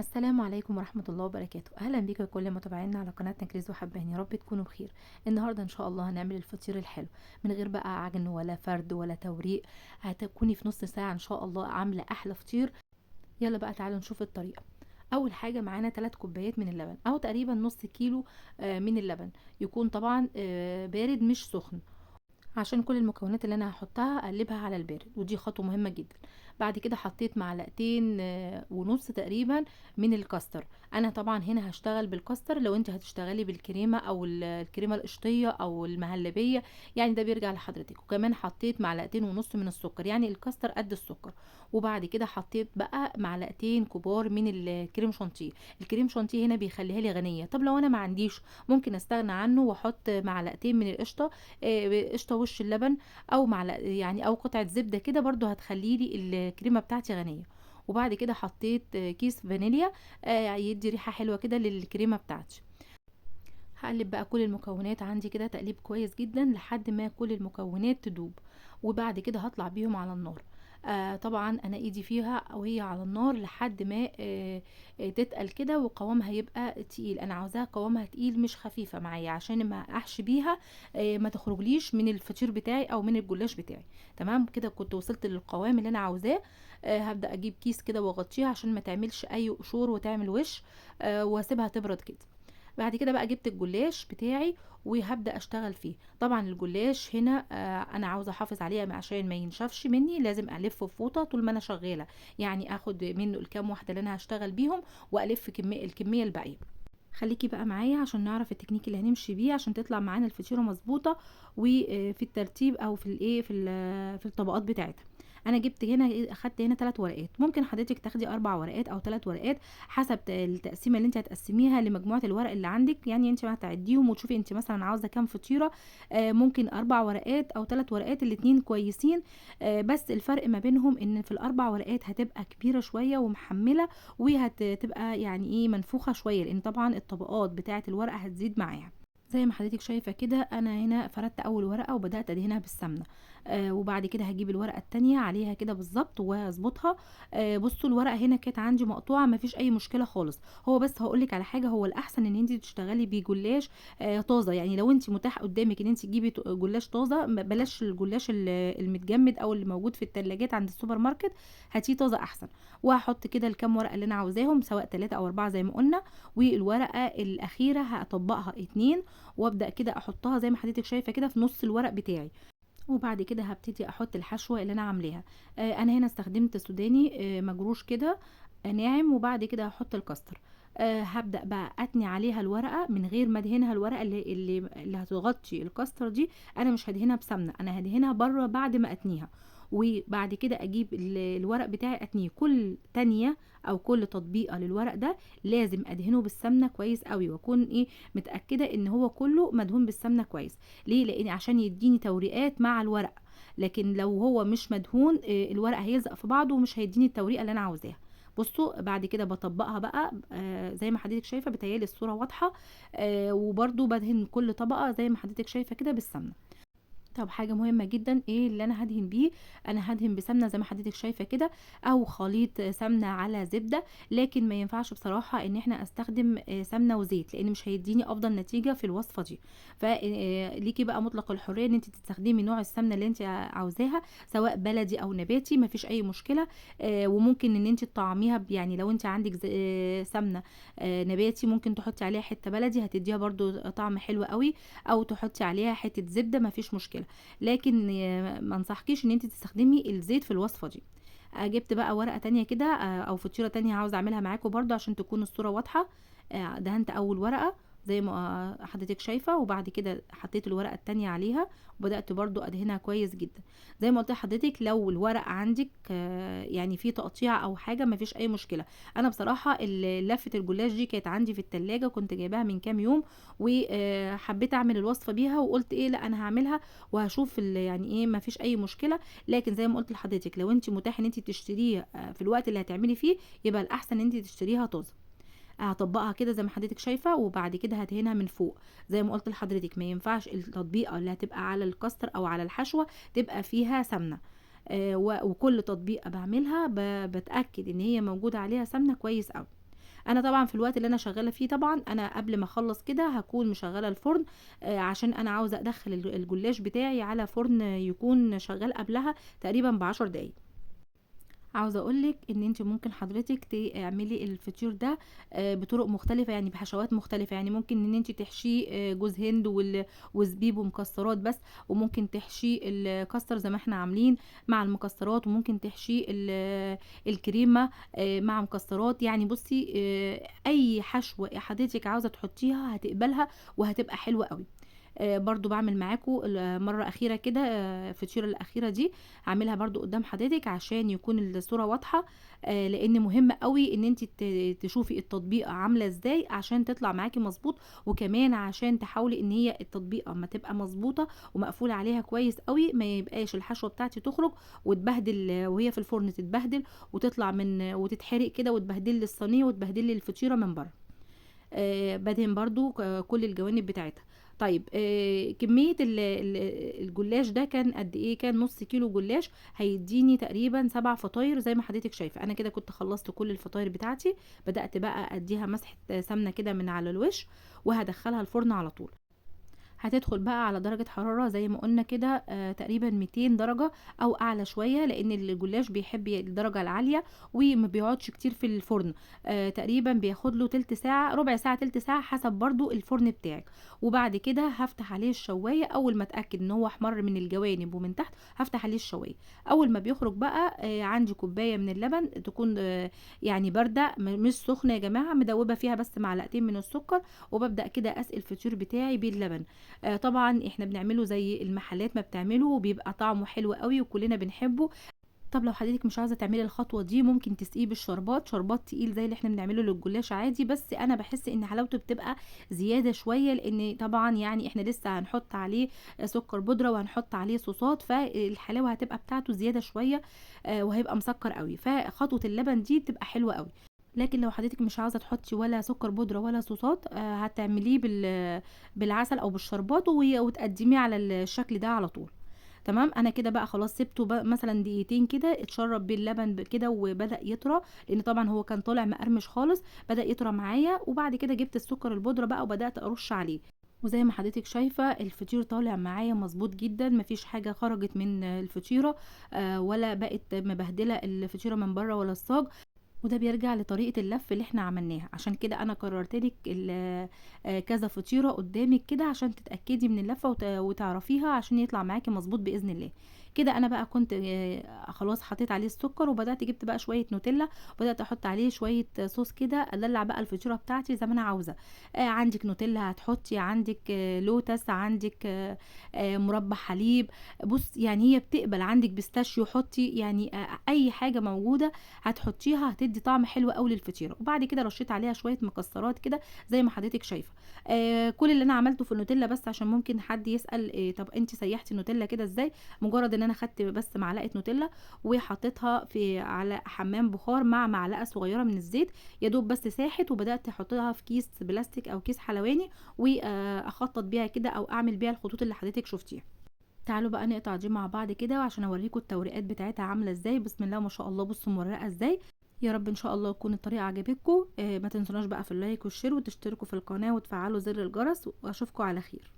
السلام عليكم ورحمة الله وبركاته. أهلا بيكم كل متابعينا على قناتنا كريز وحبان، يا رب تكونوا بخير. النهاردة إن شاء الله هنعمل الفطير الحلو من غير بقى عجن ولا فرد ولا توريق. هتكوني في نص ساعة إن شاء الله عاملة أحلى فطير. يلا بقى تعالوا نشوف الطريقة. أول حاجة معانا 3 كوبايات من اللبن أو تقريبا نص كيلو من اللبن. يكون طبعا بارد مش سخن، عشان كل المكونات اللي انا هحطها اقلبها على البارد، ودي خطوه مهمه جدا. بعد كده حطيت معلقتين ونص تقريبا من الكاستر. انا طبعا هنا هشتغل بالكاستر، لو انت هتشتغلي بالكريمه او الكريمه القشطيه او المهلبيه يعني ده بيرجع لحضرتك. وكمان حطيت معلقتين ونص من السكر، يعني الكاستر قد السكر. وبعد كده حطيت بقى معلقتين كبار من الكريم شانتيه. الكريم شانتيه هنا بيخليها لي غنيه. طب لو انا ما عنديش ممكن استغنى عنه واحط معلقتين من القشطه، قشطه وش اللبن، او معلقه يعني او قطعه زبده كده برضو هتخلي لي الكريمه بتاعتي غنيه. وبعد كده حطيت كيس فانيليا يدي ريحه حلوه كده للكريمه بتاعتي. هقلب بقى كل المكونات عندي كده تقليب كويس جدا لحد ما كل المكونات تدوب. وبعد كده هطلع بيهم على النار. طبعا انا ايدي فيها وهي على النار لحد ما تتقل كده وقوامها يبقى تقيل. انا عاوزاها قوامها تقيل مش خفيفه معايا عشان ما احشي بيها ما تخرجليش من الفطير بتاعي او من الجلاش بتاعي. تمام كده كنت وصلت للقوام اللي انا عاوزاه. هبدا اجيب كيس كده واغطيها عشان ما تعملش اي قشور وتعمل وش. واسيبها تبرد كده. بعد كده بقى جبت الجلاش بتاعي وهبدأ اشتغل فيه. طبعا الجلاش هنا انا عاوزه احافظ عليه عشان ما ينشفش مني، لازم الفه في فوطه طول ما انا شغاله. يعني اخد منه الكام واحده اللي انا هشتغل بيهم والف الكميه الباقيه. خليكي بقى معايا عشان نعرف التكنيك اللي هنمشي بيه عشان تطلع معانا الفطيره مظبوطه وفي الترتيب او في الايه في الطبقات بتاعتها. انا جبت هنا اخدت هنا 3 ورقات، ممكن حضرتك تاخدي 4 ورقات او 3 ورقات حسب التقسيمه اللي انت هتقسميها لمجموعه الورق اللي عندك. يعني انت هتعديهم وتشوفي انت مثلا عاوزه كام فطيره. ممكن 4 ورقات او 3 ورقات الاتنين كويسين. بس الفرق ما بينهم ان في الاربع ورقات هتبقى كبيره شويه ومحمله، وهتبقى يعني ايه منفوخه شويه لان طبعا الطبقات بتاعه الورقه هتزيد معاها. زي ما حضرتك شايفه كده انا هنا فردت اول ورقه وبدات ادهنها بالسمنه. وبعد كده هجيب الورقه التانية عليها كده بالظبط واظبطها. بصوا الورقه هنا كانت عندي مقطوعه، مفيش اي مشكله خالص. هو بس هقولك على حاجه، هو الاحسن ان انت تشتغلي بجلاش طازه. يعني لو انت متاح قدامك ان انت تجيبي جلاش طازه، بلاش الجلاش المتجمد او اللي موجود في التلاجات عند السوبر ماركت. هاتيه طازه احسن. وهحط كده الكام ورقه اللي انا عاوزاهم سواء 3 او 4 زي ما قلنا. والورقه الاخيره هطبقها 2 وابدا كده احطها زي ما حضرتك شايفه كده في نص الورق بتاعي. وبعد كده هبتدي احط الحشوه اللي انا عاملاها. انا هنا استخدمت سوداني مجروش كده ناعم. وبعد كده هحط الكاستر. هبدا بقى اتني عليها الورقه من غير ما ادهنها. الورقه اللي هتغطي الكاستر دي انا مش هدهنها بسمنه، انا هدهنها بره بعد ما اتنيها. وبعد كده اجيب الورق بتاعي اتنيه. كل تانية او كل تطبيقه للورق ده لازم ادهنه بالسمنه كويس قوي، واكون ايه متاكده ان هو كله مدهون بالسمنه كويس. ليه؟ لان عشان يديني توريقات مع الورق. لكن لو هو مش مدهون الورق هيلزق في بعضه ومش هيديني التوريقه اللي انا عاوزاها. بصوا بعد كده بطبقها بقى زي ما حضرتك شايفه، بتهيالي الصوره واضحه. وبرده بدهن كل طبقه زي ما حضرتك شايفه كده بالسمنه. طب حاجة مهمة جدا ايه اللي انا هدهن بيه؟ انا هدهن بسمنة زي ما حضرتك شايفة كده او خليط سمنة على زبدة. لكن ما ينفعش بصراحة ان احنا استخدم سمنة وزيت لان مش هيديني افضل نتيجة في الوصفة دي. فليكي بقى مطلق الحرية ان انت تستخدمي نوع السمنة اللي انت عاوزاها سواء بلدي او نباتي، مفيش اي مشكلة. وممكن ان انت تطعميها يعني لو انت عندك سمنة نباتي ممكن تحطي عليها حتة بلدي هتديها برضو طعم حلو قوي. او تحطي عليها حتة زبدة مفيش مشكلة. لكن ما انصحكيش ان انت تستخدمي الزيت في الوصفه دي. جبت بقى ورقه تانية كده او فطيره تانية عاوزه اعملها معاكم برضو عشان تكون الصوره واضحه. دهنت اول ورقه زي ما حضرتك شايفه، وبعد كده حطيت الورقه التانية عليها وبدات برضو ادهنها كويس جدا. زي ما قلت لحضرتك لو الورق عندك يعني فيه تقطيع او حاجه مفيش اي مشكله. انا بصراحه لفه الجلاش دي كانت عندي في التلاجة كنت جايباها من كام يوم وحبيت اعمل الوصفه بيها وقلت ايه لا انا هعملها وهشوف يعني ايه مفيش اي مشكله. لكن زي ما قلت لحضرتك لو انت متاح ان انت تشتريه في الوقت اللي هتعملي فيه يبقى الاحسن ان انت تشتريها طازه. هطبقها كده زي ما حضرتك شايفه وبعد كده هدهنها من فوق. زي ما قلت لحضرتك ما ينفعش التطبيقه اللي هتبقى على الكاستر او على الحشوه تبقى فيها سمنه. وكل تطبيقه بعملها بتاكد ان هي موجوده عليها سمنه كويس قوي. أنا طبعًا في الوقت اللي أنا شغّالة فيه طبعًا أنا قبل ما أخلّص كده هاكون مشغّلة الفرن، عشان أنا عاوزة أدخّل الجلاش بتاعي على فرن يكون شغّال قبلها تقريبًا ب10 دقايق. عاوزة أقول لِك إن أنتِ ممكن حضرتِك تعملي الفطير ده بطرق مختلفة، يعني بحشوات مختلفة، يعني ممكن إن أنتِ تحشيه جوز هند وزبيب ومكسرات بس، وممكن تحشيه الكاستر زي ما إحنا عاملين مع المكسرات، وممكن تحشيه الكريمة مع مكسرات، يعني بُصّي أي حشوة حضرتِك عاوزة تحطيها هتقبلها وهتبقى حلوة أوي. برضه باعمل معاكم مرّة أخيرة كده الفطيرة الأخيرة دي هاعملها برضه قدّام حضرتِك عشان يكون الصورة واضحة، لإن مهم أوي إن أنتِ تشوفي التطبيقة عاملة إزاي عشان تطلع معاكِ مضبوط، وكمان عشان تحاولي إن هي التطبيقة أمّا تبقى مضبوطة ومقفول عليها كويس أوي، ما يبقاش الحشوة بتاعتي تخرج وتبهدل وهي في الفرن تتبهدل وتطلع وتتحرق كده وتبهدل لي الصينية وتبهدل لي الفطيرة من برّه. بادهن برضه كل الجوانب بتاعتها. طيب كمية الجلاش ده كان قد إيه، كان نُص كيلو جلاش هيدّيني تقريبًا 7 فطاير زي ما حضرتِك شايفة، أنا كده كنت خلّصت كل الفطاير بتاعتي، بدأت بقى أدّيها مسحة سمنة كده من على الوش، وهادخّلها الفرن على طول. هتدخل بقى على درجة حرارة زي ما قُلنا كده تقريبًا 200 درجة أو أعلى شوية، لإن الجلاش بيحب الدرجة العالية وما بيقعدش كتير في الفرن، تقريبًا بياخد له تِلت ساعة، ربع ساعة، تِلت ساعة، حسب برضه الفرن بتاعِك. وبعد كده هافتح عليه الشواية أول ما أتأكد إن هو احمر من الجوانب ومن تحت، هافتح عليه الشواية. أول ما بيخرج بقى عندي كوباية من اللبن تكون يعني باردة مش سخنة يا جماعة، مدوبة فيها بس معلقتين من السكر، وبابدأ كده أسقي الفطير بتاعي باللبن. طبعًا إحنا بنعمله زي المحلات ما بتعمله وبيبقى طعمه حلو أوي وكلنا بنحبه. طب لو حضرتِك مش عاوزة تعملي الخطوة دي ممكن تسقيه بالشربات، شربات تقيل زي اللي إحنا بنعمله للجلاش عادي، بس أنا باحس إن حلاوته بتبقى زيادة شوية، لإن طبعًا يعني إحنا لسه هنحط عليه سكر بودرة وهنحط عليه صوصات، فالحلاوة هتبقى بتاعته زيادة شوية وهيبقى مسكّر أوي، فخطوة اللبن دي بتبقى حلوة أوي. لكن لو حضرتِك مش عاوزة تحطّي ولا سكر بودرة ولا صوصات هتعمليه بالعسل أو بالشربات وتقدّميه على الشكل ده على طول. تمام، أنا كده بقى خلاص سِبته مثلًا دقيقتين كده اتشرّب باللبن كده وبدأ يطرى، لإن طبعًا هو كان طالع مقرمش خالص، بدأ يطرى معايا، وبعد كده جِبت السكر البودرة بقى وبدأت أرُش عليه. وزي ما حضرتِك شايفة الفطير طالع معايا مضبوط جدًا، ما فيش حاجة خرجت من الفطيرة ولا بقت مبهدلة الفطيرة من برّه ولا الصاج. وده بيرجع لطريقة اللف اللي إحنا عملناها، عشان كده أنا كررت لِك كذا فطيرة قدامِك كده عشان تتأكدي من اللفة وتعرفيها عشان يطلع معاكِ مضبوط بإذن الله. كده أنا بقى كنت خلاص حطيت عليه السكر وبدأت جِبت بقى شوية نوتيلا، وبدأت أحط عليه شوية صوص كده أدلّع بقى الفطيرة بتاعتي زي ما أنا عاوزة. عندِك نوتيلا هتحطي، عندِك لوتس، عندِك مربى حليب، يعني هي بتقبل، عندِك بيستاشيو حطي، يعني أي حاجة موجودة هتحطيها هتدّي طعم حلو أوي للفطيرة، وبعد كده رشيت عليها شوية مكسرات كده زي ما حضرتِك شايفة. كل اللي أنا عملته في النوتيلا بس عشان ممكن حد يسأل طب أنتِ سيّحتِ النوتيلا كده إزاي؟ مجرد إن أنا خدت بس معلقة نوتيلا وحطيتها على حمام بخار مع معلقة صغيرة من الزيت، يا دوب بس ساحت وبدأت أحطها في كيس بلاستيك أو كيس حلواني أخطط بيها كده أو أعمل بيها الخطوط اللي حضرتِك شُفتيها. تعالوا بقى نقطع دي مع بعض كده عشان أوريكم التوريقات بتاعتها عاملة إزاي، بسم الله ما شاء الله بصوا مورقة إزاي. يا رب إن شاء الله تكون الطريقة عجبتكم، ما تنسوناش بقى في اللايك والشير وتشتركوا في القناة وتفعلوا زر الجرس وأشوفكم على خير.